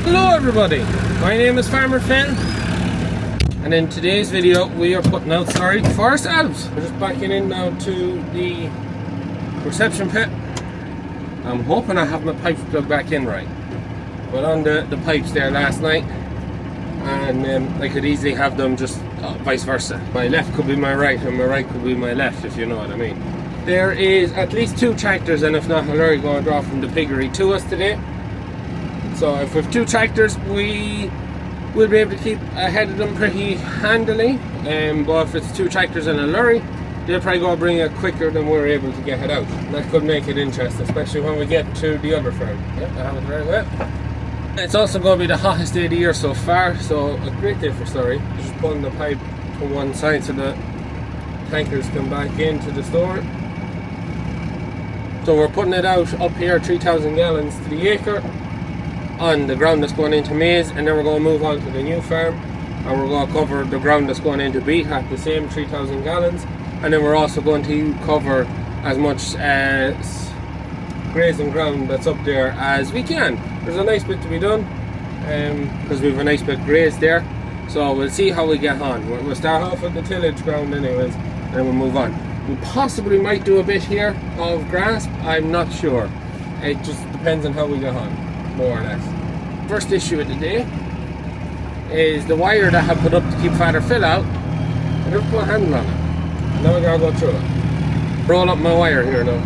Hello everybody, my name is Farmer Phil, and in today's video we are putting out slurry for ourselves. We're just backing in now to the reception pit. I'm hoping I have my pipes plugged back in right. But on the pipes there last night, and I could easily have them just vice versa. My left could be my right and my right could be my left, if you know what I mean. There is at least 2 tractors, and if not, a lorry going to draw from the piggery to us today. So if we have 2 tractors, we will be able to keep ahead of them pretty handily. But if it's 2 tractors and a lorry, they'll probably go bring it quicker than we're able to get it out. That could make it interesting, especially when we get to the other farm. Yep, I have it very well. It's also going to be the hottest day of the year so far, so a great day for slurry. Just pulling the pipe to one side so the tankers come back into the store. So we're putting it out up here, 3,000 gallons to the acre, on the ground that's going into maize, and then we're going to move on to the new farm and we're going to cover the ground that's going into beet at the same 3,000 gallons, and then we're also going to cover as much grazing ground that's up there as we can. There's a nice bit to be done because we have a nice bit grazed there, so we'll see how we get on. We'll start off with the tillage ground anyways, and then we'll move on. We possibly might do a bit here of grass, I'm not sure. It just depends on how we get on, more or less. First issue of the day is the wire that I have put up to keep Father Phil out. I never put a handle on it. Now we gotta go through it. Roll up my wire here now.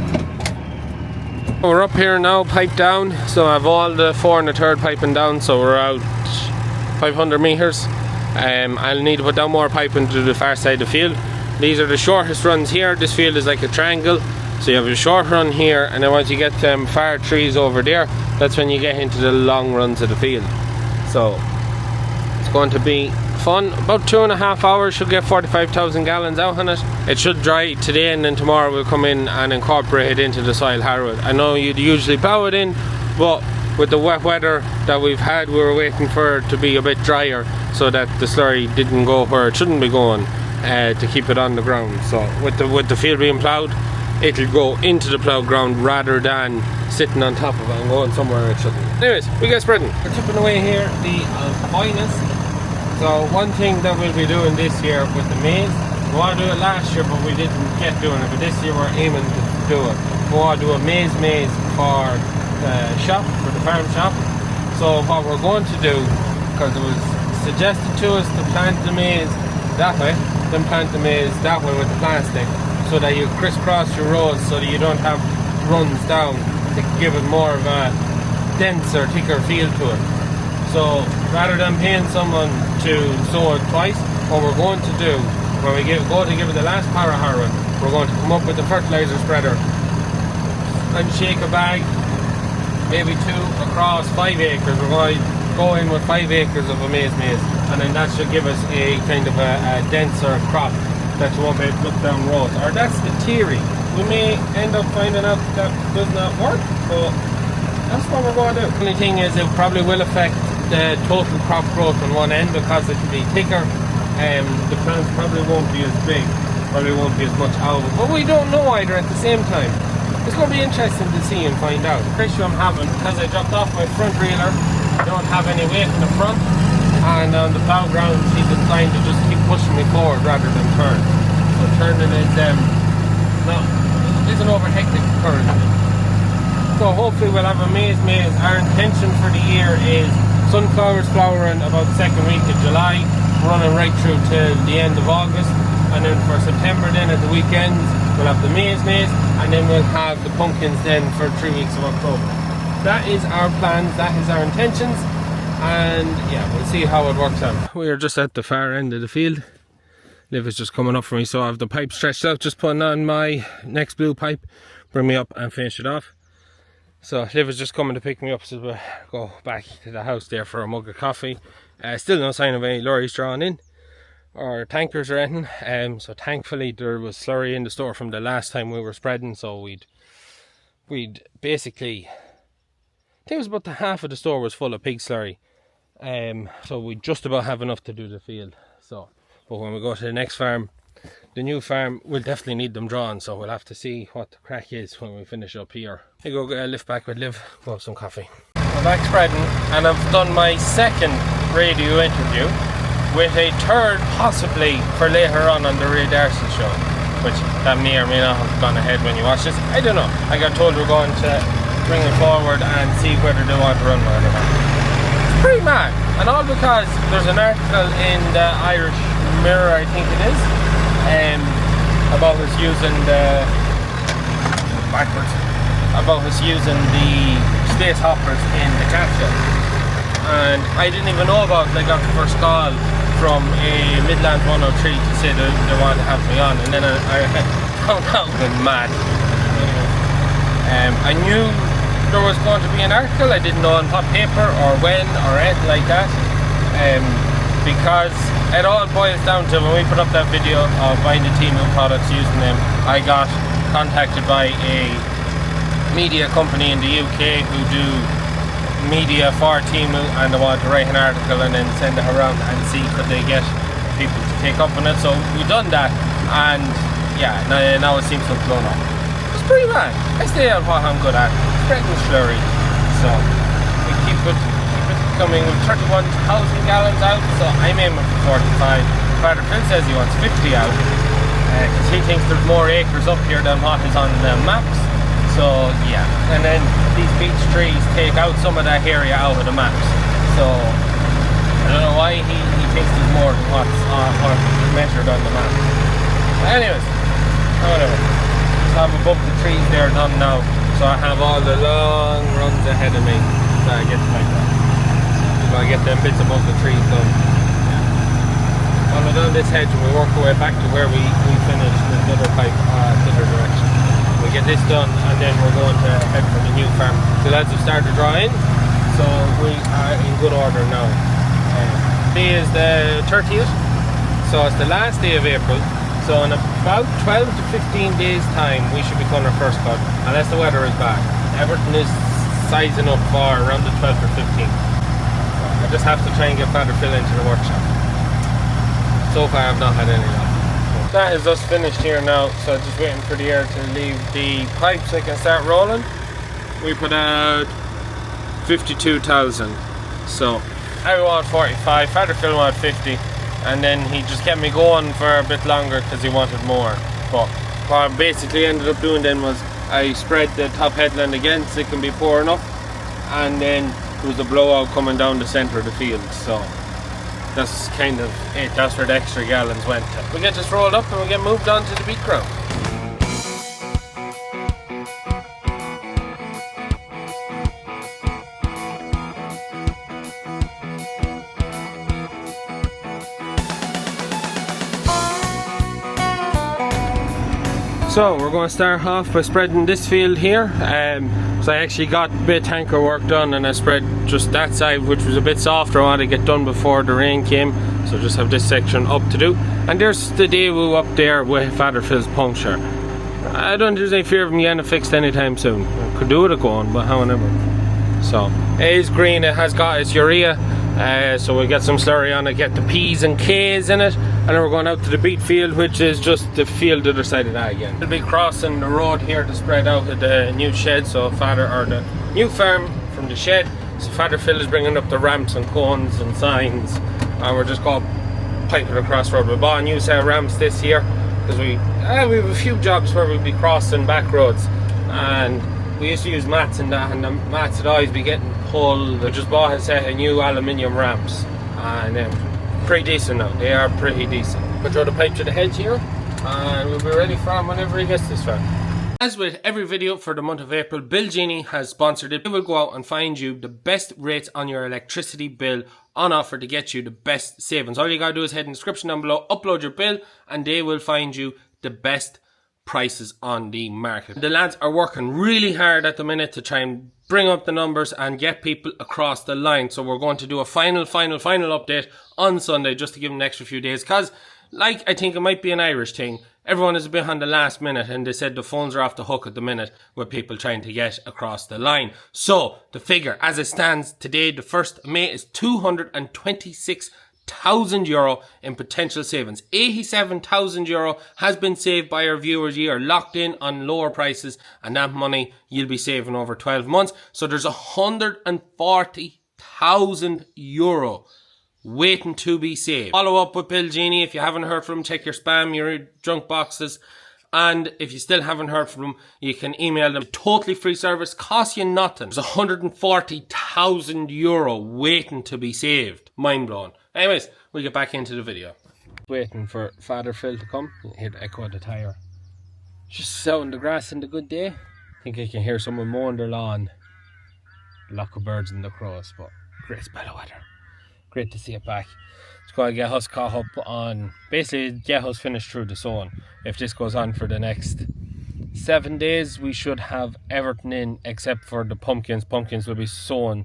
We're up here now, pipe down. So I have all the 4 1/3 piping down, so we're out 500 meters. I'll need to put down more piping to the far side of the field. These are the shortest runs here. This field is like a triangle. So you have a short run here, and then once you get far trees over there, that's when you get into the long runs of the field. So it's going to be fun. About 2.5 hours, should get 45,000 gallons out on it. It should dry today, and then tomorrow we'll come in and incorporate it into the soil harrow. I know you'd usually plough it in, but with the wet weather that we've had, we were waiting for it to be a bit drier so that the slurry didn't go where it shouldn't be going, to keep it on the ground. So with the field being ploughed, it'll go into the ploughed ground rather than sitting on top of it and going somewhere it shouldn't. Anyways, we get spreading. We're tipping away here the alpinus. So one thing that we'll be doing this year with the maize, we want to do it last year but we didn't get doing it, but this year we're aiming to do it. We want to do a maize for the shop, for the farm shop. So what we're going to do, because it was suggested to us to plant the maize that way, then plant the maize that way with the plastic, so that you crisscross your rows so that you don't have runs down, to give it more of a denser, thicker feel to it. So rather than paying someone to sow it twice, what we're going to do, when we go to give it the last para harrowing, we're going to come up with the fertilizer spreader and shake a bag, maybe 2 across 5 acres. We're going to go in with 5 acres of a maize, and then that should give us a kind of a denser crop that you won't be able to look down rows. Or that's the theory. We may end up finding out that does not work, but that's what we're going to do. The only thing is it probably will affect the total crop growth on one end because it will be thicker. The plants probably won't be as big, probably won't be as much out. But we don't know either at the same time. It's going to be interesting to see and find out. The issue I'm having, because I dropped off my front reeler, I don't have any weight in the front, and on the plough ground she's inclined to just keep pushing me forward rather than turn. So turning is isn't over hectic currently. So hopefully we'll have a maize. Our intention for the year is sunflowers flowering about the 2nd week of July, running right through till the end of August, and then for September then at the weekends we'll have the maize, and then we'll have the pumpkins then for 3 weeks of October. That is our plans, that is our intentions, and yeah, we'll see how it works out. We are just at the far end of the field. Liv is just coming up for me, so I have the pipe stretched out, just putting on my next blue pipe, bring me up and finish it off. So Liv is just coming to pick me up, so we'll go back to the house there for a mug of coffee. Still no sign of any lorries drawn in or tankers or anything. So thankfully there was slurry in the store from the last time we were spreading, so we'd basically, I think it was about the half of the store was full of pig slurry. So we just about have enough to do the field. So, but when we go to the next farm, the new farm, we'll definitely need them drawn, so we'll have to see what the crack is when we finish up here. I go lift back with Liv, go have some coffee. I'm back spreading, and I've done my second radio interview with a third possibly for later on the Ray Darcy show, which that may or may not have gone ahead when you watch this. I don't know. I got told we're going to bring it forward and see whether they want to run with it or not. It's pretty mad, and all because there's an article in the Irish Mirror, I think it is, about us using the space hoppers in the capsule. And I didn't even know about it. I got the first call from a Midland 103 to say that they wanted to have me on, and then I found out and mad. I knew there was going to be an article. I didn't know on what paper or when or anything like that, because it all boils down to when we put up that video of buying the Timu products using them, I got contacted by a media company in the UK who do media for Timu, and they wanted to write an article and then send it around and see could they get people to take up on it. So we done that, and yeah, now it seems to have blown up. It's pretty bad. I stay on what I'm good at, spreading slurry. So we keep it coming with 31,000 gallons out, so I'm aiming for 45. Father Phil says he wants 50 out, because he thinks there's more acres up here than what is on the maps. So yeah, and then these beech trees take out some of that area out of the maps. So I don't know why he thinks there's more than what's measured on the map. But anyways, whatever. Just have a bump the trees there done now, so I have all the long runs ahead of me. So I get like that. So I get them bits above the trees done. Yeah. Follow down this hedge and we work our way back to where we finished the other pipe the other direction. We get this done and then we're going to head for the new farm. The lads have started drawing, so we are in good order now. Today is the 30th, so it's the last day of April. So in about 12 to 15 days time we should be cutting our first cut, unless the weather is bad. Everything is sizing up for around the 12th or 15th. I just have to try and get Father Phil into the workshop. So far I've not had any luck. That is us finished here now, so just waiting for the air to leave the pipe so I can start rolling. We put out 52,000, so I want 45, Father Phil wanted 50, and then he just kept me going for a bit longer because he wanted more. But what I basically ended up doing then was I spread the top headland again so it can be poor enough, and then there was a blowout coming down the centre of the field, so that's kind of it. That's where the extra gallons went to. We get this rolled up and we get moved on to the beet ground. So we're going to start off by spreading this field here. So I actually got a bit of tanker work done and I spread just that side, which was a bit softer. I wanted to get done before the rain came, so just have this section up to do. And there's the Daewoo up there with Father Phil's puncture. I don't think there's any fear of him getting it fixed anytime soon. I could do it going, but however. So it is green, it has got its urea, so we'll get some slurry on it, get the P's and K's in it, and then we're going out to the beet field, which is just the field the other side of that again. We'll be crossing the road here to spread out of the new shed, so the new farm from the shed. So Father Phil is bringing up the ramps and cones and signs, and we're just going to pipe it across the road. We bought a new set of ramps this year because we have a few jobs where we'll be crossing back roads, and we used to use mats and that, and the mats would always be getting pulled. I just bought a set of new aluminium ramps, and pretty decent now. They are pretty decent. We'll throw the pipe to the hedge here, and we'll be ready for him whenever he gets this far. As with every video for the month of April, BillGenie has sponsored it. They will go out and find you the best rates on your electricity bill on offer to get you the best savings. All you gotta do is head in the description down below, upload your bill, and they will find you the best prices on the market. The lads are working really hard at the minute to try and bring up the numbers and get people across the line. So we're going to do a final update on Sunday just to give them an extra few days, because like I think it might be an Irish thing, everyone is a bit on the last minute, and they said the phones are off the hook at the minute with people trying to get across the line. So the figure as it stands today, the 1st of May, is €87,000 in potential savings. €87,000 has been saved by our viewers. You are locked in on lower prices, and that money you'll be saving over 12 months. So there's €140,000 waiting to be saved. Follow up with BillGenie. If you haven't heard from him, check your spam, your junk boxes. And if you still haven't heard from them, you can email them. Totally free service, costs you nothing. There's €140,000 waiting to be saved. Mind blowing. Anyways, we'll get back into the video. Waiting for Father Phil to come. Hit echo the tyre. Just out in the grass in the good day. I think I can hear someone mowing their lawn. A lot of birds and the crows, but great spell of weather. Great to see it back. It's going to get us caught up on, basically get us finished through the sowing. If this goes on for the next 7 days, we should have everything in except for the pumpkins. Pumpkins will be sown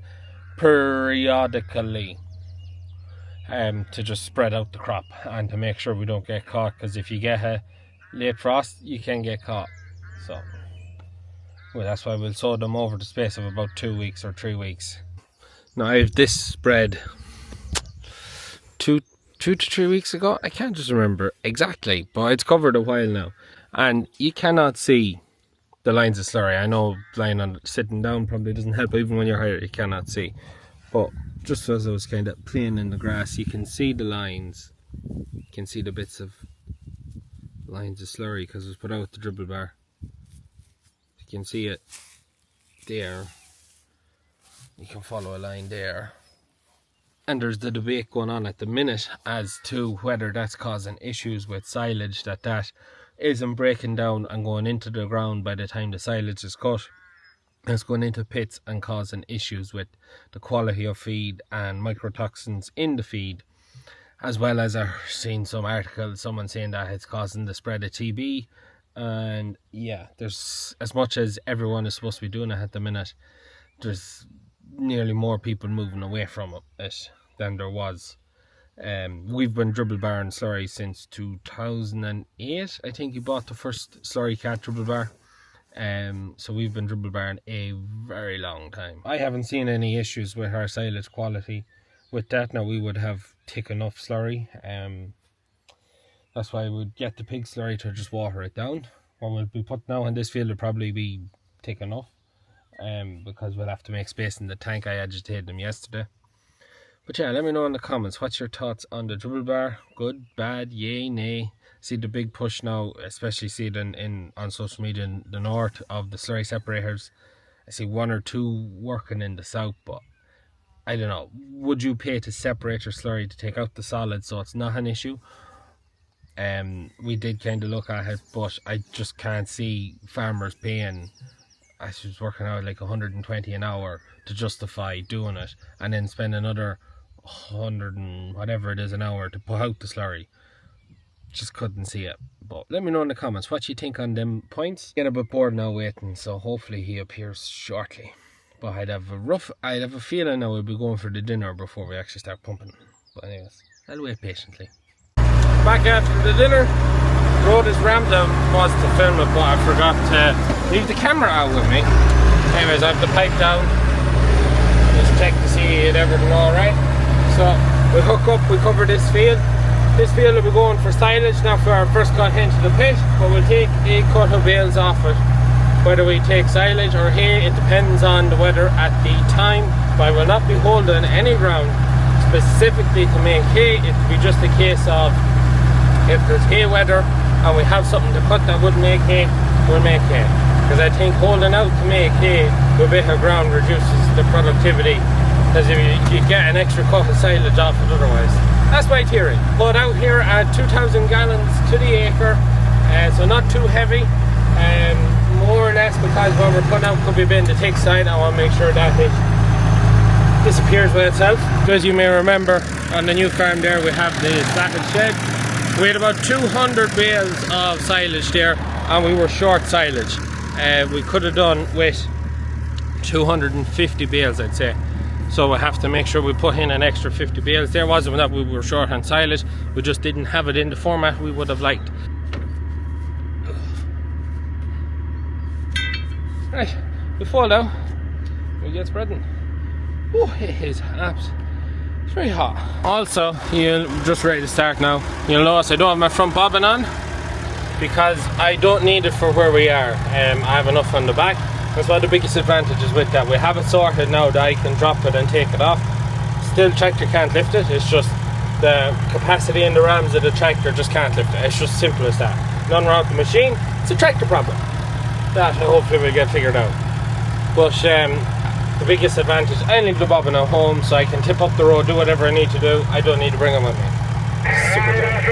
periodically to just spread out the crop and to make sure we don't get caught, because if you get a late frost you can get caught. So well, that's why we'll sow them over the space of about 2 weeks or 3 weeks. Now I have this spread 2 to 3 weeks ago. I can't just remember exactly, but it's covered a while now, and you cannot see the lines of slurry. I know lying on sitting down probably doesn't help, even when you're higher you cannot see, but just as I was kind of playing in the grass, you can see the lines. You can see the bits of lines of slurry because it was put out with the dribble bar. You can see it there. You can follow a line there. And there's the debate going on at the minute as to whether that's causing issues with silage, that isn't breaking down and going into the ground by the time the silage is cut. It's going into pits and causing issues with the quality of feed and microtoxins in the feed, as well as I've seen some articles, someone saying that it's causing the spread of TB. And yeah, there's, as much as everyone is supposed to be doing it at the minute, there's nearly more people moving away from it than there was. We've been dribble barring slurry since 2008. I think you bought the first slurry cat dribble bar. So we've been dribble barring a very long time. I haven't seen any issues with our silage quality with that. Now we would have thick enough slurry. That's why we'd get the pig slurry to just water it down. What we'll be put now in this field will probably be thick enough. Because we'll have to make space in the tank. I agitated them yesterday. But yeah, let me know in the comments, what's your thoughts on the dribble bar? Good, bad, yay, nay? See the big push now, especially see it on social media in the north of the slurry separators. I see 1 or 2 working in the south, but I don't know. Would you pay to separate your slurry to take out the solid so it's not an issue? We did kind of look at it, but I just can't see farmers paying. I was working out like 120 an hour to justify doing it, and then spend another 100 and whatever it is an hour to put out the slurry. Just couldn't see it. But let me know in the comments what you think on them points. Get a bit bored now waiting, so hopefully he appears shortly. But I'd have a feeling now we'll be going for the dinner before we actually start pumping. But anyways, I'll wait patiently. Back after the dinner. Road is rammed. I was to film it, but I forgot to leave the camera out with me. Anyways, I have the pipe down. Just check to see it everything alright. So we hook up, we cover this field. This field will be going for silage, not for our first cut into the pit, but we'll take a cut of bales off it. Whether we take silage or hay, it depends on the weather at the time. But I will not be holding any ground specifically to make hay. It will be just a case of if there's hay weather and we have something to cut that would make hay, we'll make hay. Because I think holding out to make hay with a bit of ground reduces the productivity, because if you get an extra cut of silage off it otherwise. That's my theory. Put out here at 2,000 gallons to the acre, so not too heavy, more or less, because when we're putting out could be a bit in the thick side. I want to make sure that it disappears with itself. As you may remember, on the new farm there we have the slatted shed. We had about 200 bales of silage there, and we were short silage. We could have done with 250 bales, I'd say. So we have to make sure we put in an extra 50 bales. There wasn't that we were short on silage, we just didn't have it in the format we would have liked. Right, we fall down, we get spreading. Oh, it is It's very hot. Also, you're just ready to start now. You'll notice I don't have my front bobbin on because I don't need it for where we are. I have enough on the back. That's one of the biggest advantages with that. We have it sorted now that I can drop it and take it off. Still, tractor can't lift it. It's just the capacity in the rams of the tractor just can't lift it. It's just simple as that. Nothing wrong with the machine. It's a tractor problem. That hopefully will get figured out. But the biggest advantage, I leave the bobbin at home so I can tip up the road, do whatever I need to do. I don't need to bring them with me. Super job.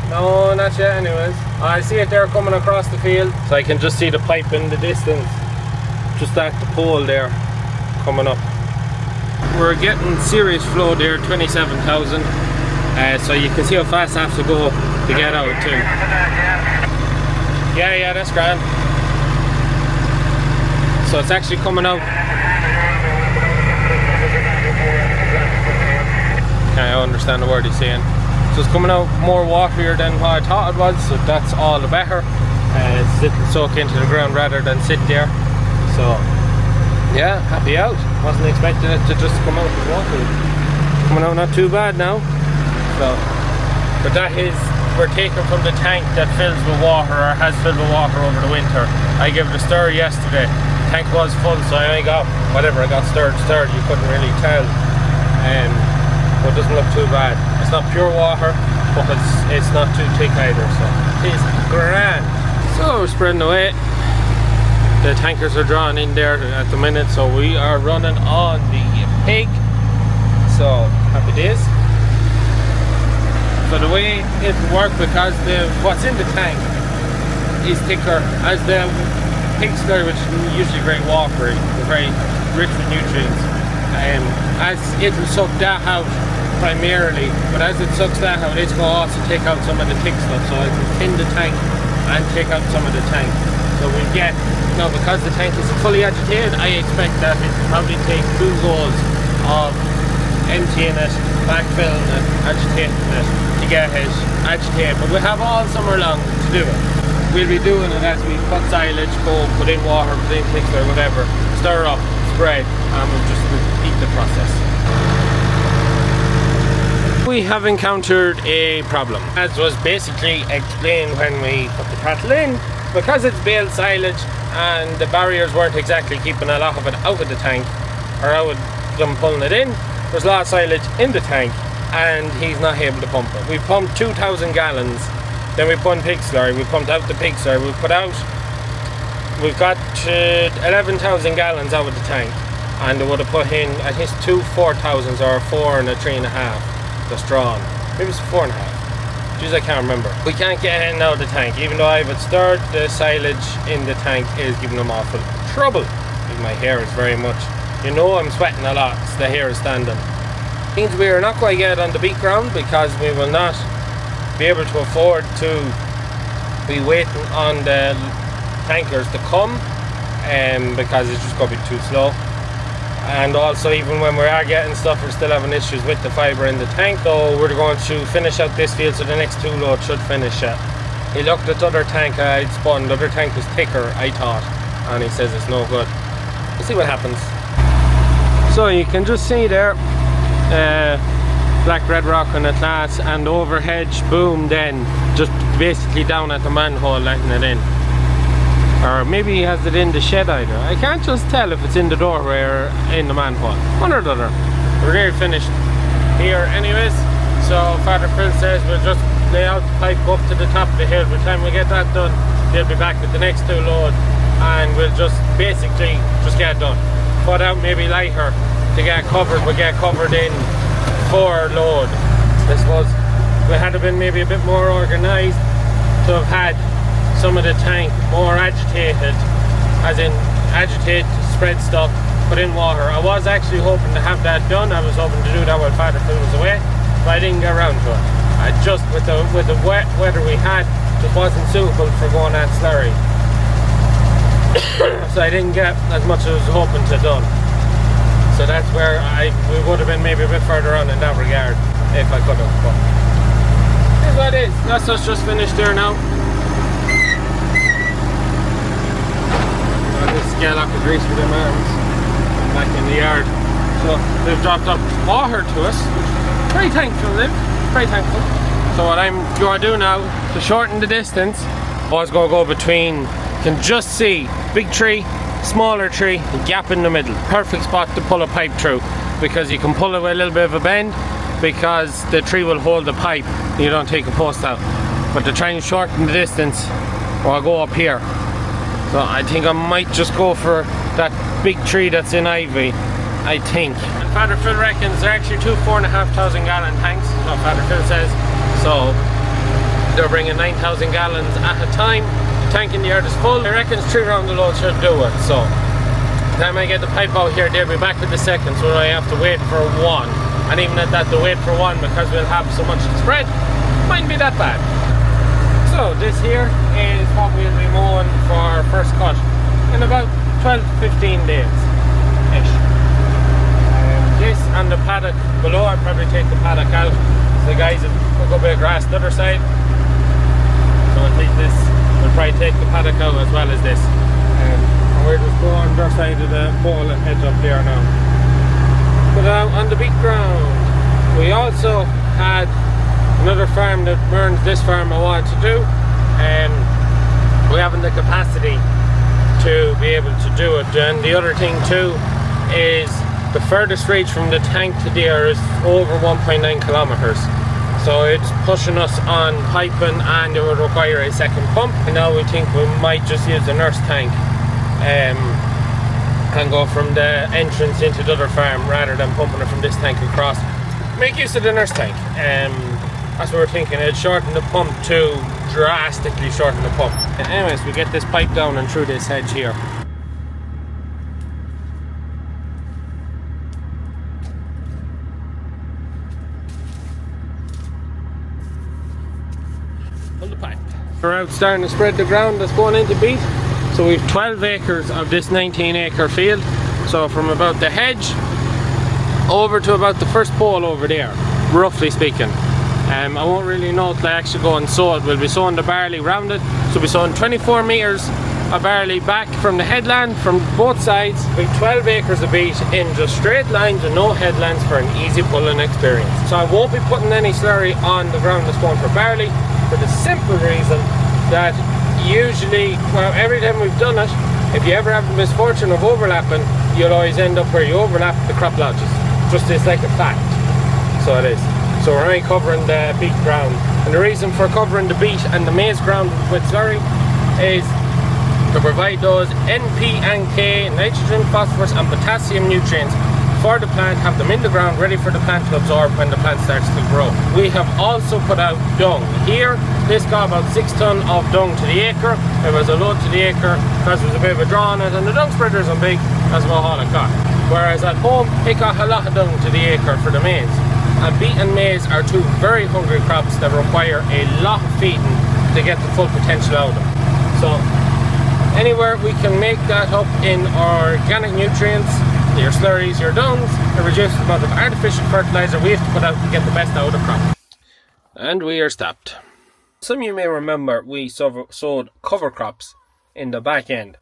No, not yet anyways. I see it there coming across the field, so I can just see the pipe in the distance. Just at the pole there, coming up. We're getting serious flow there, 27,000. So you can see how fast I have to go to get out too. Yeah, that's grand. So it's actually coming out. I understand the word he's saying. So it's coming out more waterier than what I thought it was, so that's all the better. It'll soak into the ground rather than sit there. So yeah, happy out. Wasn't expecting it to just come out with water. Coming out not too bad now. So, but that is, we're taking from the tank that fills with water or has filled with water over the winter. I gave it a stir yesterday. Tank was full, so I only got whatever I got stirred. You couldn't really tell. But it doesn't look too bad. It's not pure water, but it's not too thick either, so it's grand. So we're spreading away. The tankers are drawn in there at the minute, so we are running on the pig. So happy days. So the way it will work, because what's in the tank is thicker as the pig slurry, which is usually very watery, very rich with nutrients, as it will suck that out primarily, but as it sucks that out, it's going to also take out some of the thick stuff, so it will thin the tank and take out some of the tank. So we get, now because the tank is fully agitated, I expect that it will probably take 2 goes of emptying it, backfilling it, agitating it to get it agitated, but we have all summer long to do it. We'll be doing it as we put silage, put in water, put in mixer, whatever, stir up, spread, and we'll just repeat the process. We have encountered a problem, as was basically explained when we put the cattle in. Because it's baled silage and the barriers weren't exactly keeping a lot of it out of the tank, or out of them pulling it in, there's a lot of silage in the tank and he's not able to pump it. We pumped 2,000 gallons, then we put in pig slurry, we pumped out the pig slurry, we've got 11,000 gallons out of the tank, and they would have put in, I think it's 2 4,000s or 4 and a 3.5 that's drawn. Maybe it's 4.5. Jeez, I can't remember. We can't get in and out of the tank, even though I've stirred the silage in the tank is giving them awful trouble. Even my hair is very much, you know, I'm sweating a lot, so the hair is standing. Means we are not going to get on the beet ground because we will not be able to afford to be waiting on the tankers to come, because it's just going to be too slow. And also, even when we are getting stuff, we're still having issues with the fibre in the tank. So we're going to finish out this field, so the next 2 loads should finish it. He looked at the other tank I'd spun, the other tank was thicker, I thought, and he says it's no good. We'll see what happens. So you can just see there, black red rock on the class, and over hedge boom, then just basically down at the manhole letting it in. Or maybe he has it in the shed either. I can't just tell if it's in the doorway or in the manhole. One or the other. We're nearly finished here anyways. So Father Phil says we'll just lay out the pipe up to the top of the hill. By the time we get that done, they'll be back with the next 2 loads, and we'll just basically just get it done. Put out maybe lighter to get covered. We'll get covered in 4 load. This was, we had to been maybe a bit more organised to have had some of the tank more agitated, as in agitate, spread stuff, put in water. I was actually hoping to have that done. I was hoping to do that while Father Phil was away, but I didn't get around to it. I just, with the wet weather we had, it wasn't suitable for going at slurry. So I didn't get as much as I was hoping to done. So that's where we would have been maybe a bit further on in that regard, if I could have. But here's what it is. That's us just finished there now. Get a lot of grease with them arms. Back in the yard. So they've dropped up water to us. Very thankful, Liv. Very thankful. So what I'm going to do now to shorten the distance, I was going to go between, you can just see big tree, smaller tree, a gap in the middle. Perfect spot to pull a pipe through, because you can pull it with a little bit of a bend, because the tree will hold the pipe and you don't take a post out. But to try and shorten the distance, I'll go up here. So I think I might just go for that big tree that's in ivy, I think. And Father Phil reckons they're actually two 4,500 gallon tanks, so Father Phil says. So they're bringing 9,000 gallons at a time. The tank in the yard is full. He reckons 3 round the load should do it. So by the time I get the pipe out here, they'll be back with the second, so I have to wait for one. And even at that, to wait for one, because we'll have so much to spread, mightn't be that bad. So this here is what we'll be mowing for our first cut in about 12 to 15 days ish. This and the paddock below, I'll probably take the paddock out. So the guys will go a bit of grass the other side. So I'll take this, we'll probably take the paddock out as well as this. And we're just going on the other side of the pole and hedge up there now. But on the beet ground, we also had another farm that burns this farm I wanted to do, and we haven't the capacity to be able to do it. And the other thing too is the furthest reach from the tank to there is over 1.9 kilometers. So it's pushing us on piping, and it would require a second pump. And now we think we might just use the nurse tank and go from the entrance into the other farm rather than pumping it from this tank across. Make use of the nurse tank. That's what we're thinking. It'd shorten the pump too, drastically shorten the pump. Anyways, we get this pipe down and through this hedge here. Pull the pipe. We're out starting to spread the ground that's going into beet. So we've 12 acres of this 19-acre field. So from about the hedge over to about the first pole over there, roughly speaking. I won't really know till I actually go and sow it. We'll be sowing the barley round it. So we'll be sowing 24 metres of barley back from the headland from both sides. We've 12 acres of beet in just straight lines and no headlands for an easy pulling experience. So I won't be putting any slurry on the ground that's going for barley, for the simple reason that usually, well, every time we've done it, if you ever have the misfortune of overlapping, you'll always end up where you overlap the crop lodges. Just it's like a fact. So it is. So we're only covering the beet ground. And the reason for covering the beet and the maize ground with slurry is to provide those NP and K, nitrogen, phosphorus and potassium nutrients for the plant, have them in the ground ready for the plant to absorb when the plant starts to grow. We have also put out dung. Here, this got about 6 tonnes of dung to the acre. It was a load to the acre because there was a bit of a draw on it, and the dung spreader isn't big, that's about all it got. Whereas at home, it got a lot of dung to the acre for the maize. And beet and maize are two very hungry crops that require a lot of feeding to get the full potential out of them. So anywhere we can make that up in organic nutrients, your slurries, your dungs, and reduce the amount of artificial fertiliser we have to put out to get the best out of the crop. And we are stopped. Some of you may remember we sowed cover crops in the back end.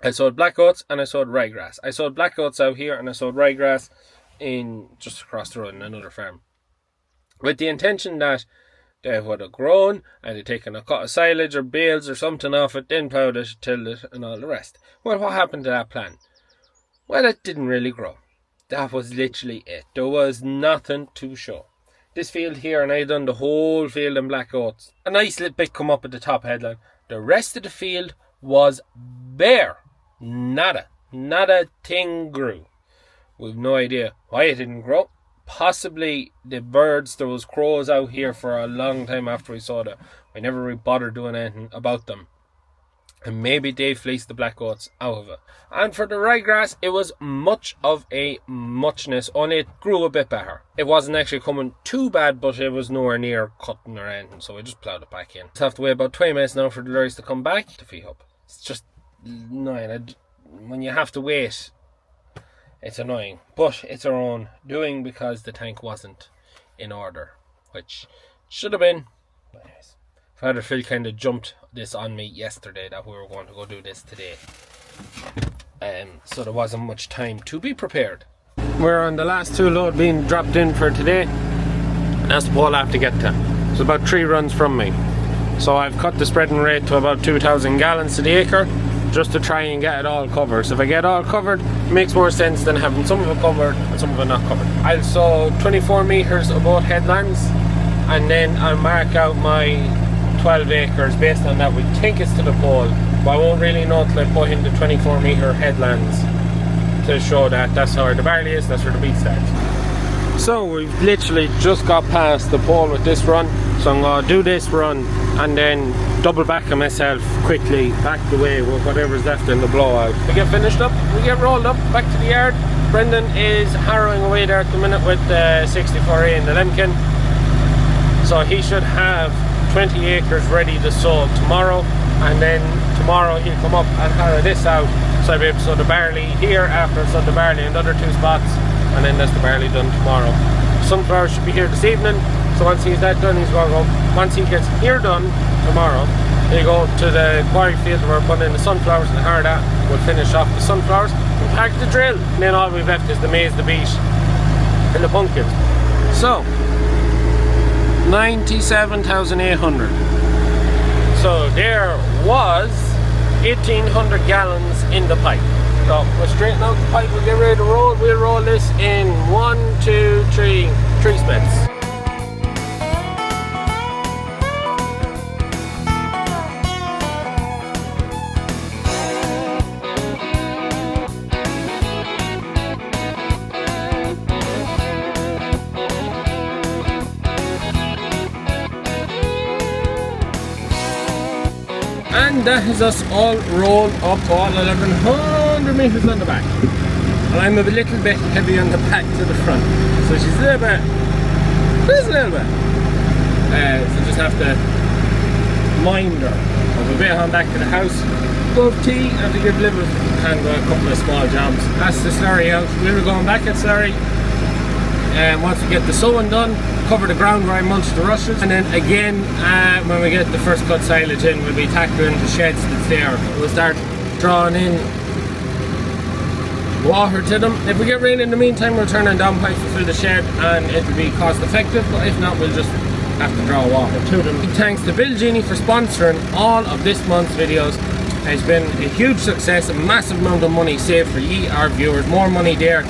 I sowed black oats and I sowed ryegrass. I sowed black oats out here and I sowed ryegrass in just across the road in another farm, with the intention that they would have grown and they'd taken a cut of silage or bales or something off it, then ploughed it, tilled it and all the rest. Well, what happened to that plan? Well, it didn't really grow. That was literally it. There was nothing to show. This field here, and I done the whole field in black oats. A nice little bit come up at the top headland. The rest of the field was bare. Nada. Not a thing grew. We've no idea why it didn't grow. Possibly the birds, there was crows out here for a long time after we saw them. We never really bothered doing anything about them. And maybe they fleeced the black oats out of it. And for the ryegrass, it was much of a muchness, only it grew a bit better. It wasn't actually coming too bad, but it was nowhere near cutting or anything, so we just ploughed it back in. Just have to wait about 20 minutes now for the lorries to come back to feed up. It's just annoying. When you have to wait, it's annoying. But it's our own doing because the tank wasn't in order, which should have been. Anyways, Father Phil kind of jumped this on me yesterday that we were going to go do this today. So there wasn't much time to be prepared. we're on the last 2 load being dropped in for today. And that's the pole I have to get to. It's about 3 runs from me. So I've cut the spreading rate to about 2,000 gallons to the acre, just to try and get it all covered. So if I get it all covered, it makes more sense than having some of it covered and some of it not covered. I'll sow 24 meters of both headlands, and then I'll mark out my 12 acres based on that. We think it's to the pole, but I won't really know till I put in the 24 meter headlands to show that that's where the barley is, that's where the beet starts. So we've literally just got past the pole with this run, so I'm going to do this run and then double back on myself quickly, back the way with whatever's left in the blowout. We get finished up, we get rolled up back to the yard. Brendan is harrowing away there at the minute with the 64A in the Lemkin, so he should have 20 acres ready to sow tomorrow, and then tomorrow he'll come up and harrow this out, so I'll be able to sow the barley here after I've sowed the barley in the other 2 spots, and then that's the barley done tomorrow. Sunflowers should be here this evening, so once he's that done, he's going to go. Once he gets here done tomorrow, he'll go to the quarry field where we're putting in the sunflowers and harrow that. We'll finish off the sunflowers and pack the drill, and then all we've left is the maize, the beet and the pumpkins. So 97,800. So there was 1,800 gallons in the pipe. So we'll straighten out the pipe, we'll get ready to roll. We'll roll this in 1, 2, 3 spits. And that has us all rolled up all 1,100 meters on the back. And I'm a little bit heavy on the back to the front. So she's a little bit, just a little bit. So just have to mind her. I'll be on back to the house. Above tea, I have to give liver and a couple of small jobs. That's the slurry out. We're going back at slurry. And once we get the sowing done, cover the ground where I mulch the rushes, and then again when we get the first cut silage in, we'll be tackling the sheds that's there. We'll start drawing in water to them. If we get rain in the meantime, we'll turn on down pipes to fill the shed, and it'll be cost effective, but if not, we'll just have to draw water to them. Big thanks to BillGenie for sponsoring all of this month's videos. It's been a huge success, a massive amount of money saved for ye, our viewers, more money there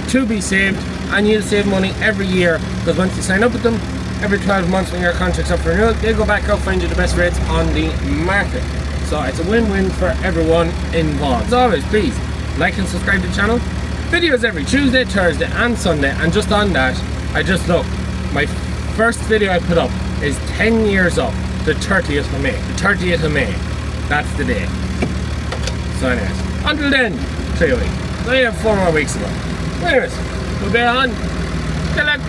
to be saved. And you'll save money every year, because once you sign up with them, every 12 months when your contract's up for renewal, they'll go back out, find you the best rates on the market. So it's a win-win for everyone involved. As always, please like and subscribe to the channel. Videos every Tuesday, Thursday and Sunday. And just on that, I just looked, my first video I put up is 10 years up, the 30th of May. The 30th of May, that's the day. So anyways, until then, 3 weeks. So you have 4 more weeks to go. Anyways, we'll be on. Good luck.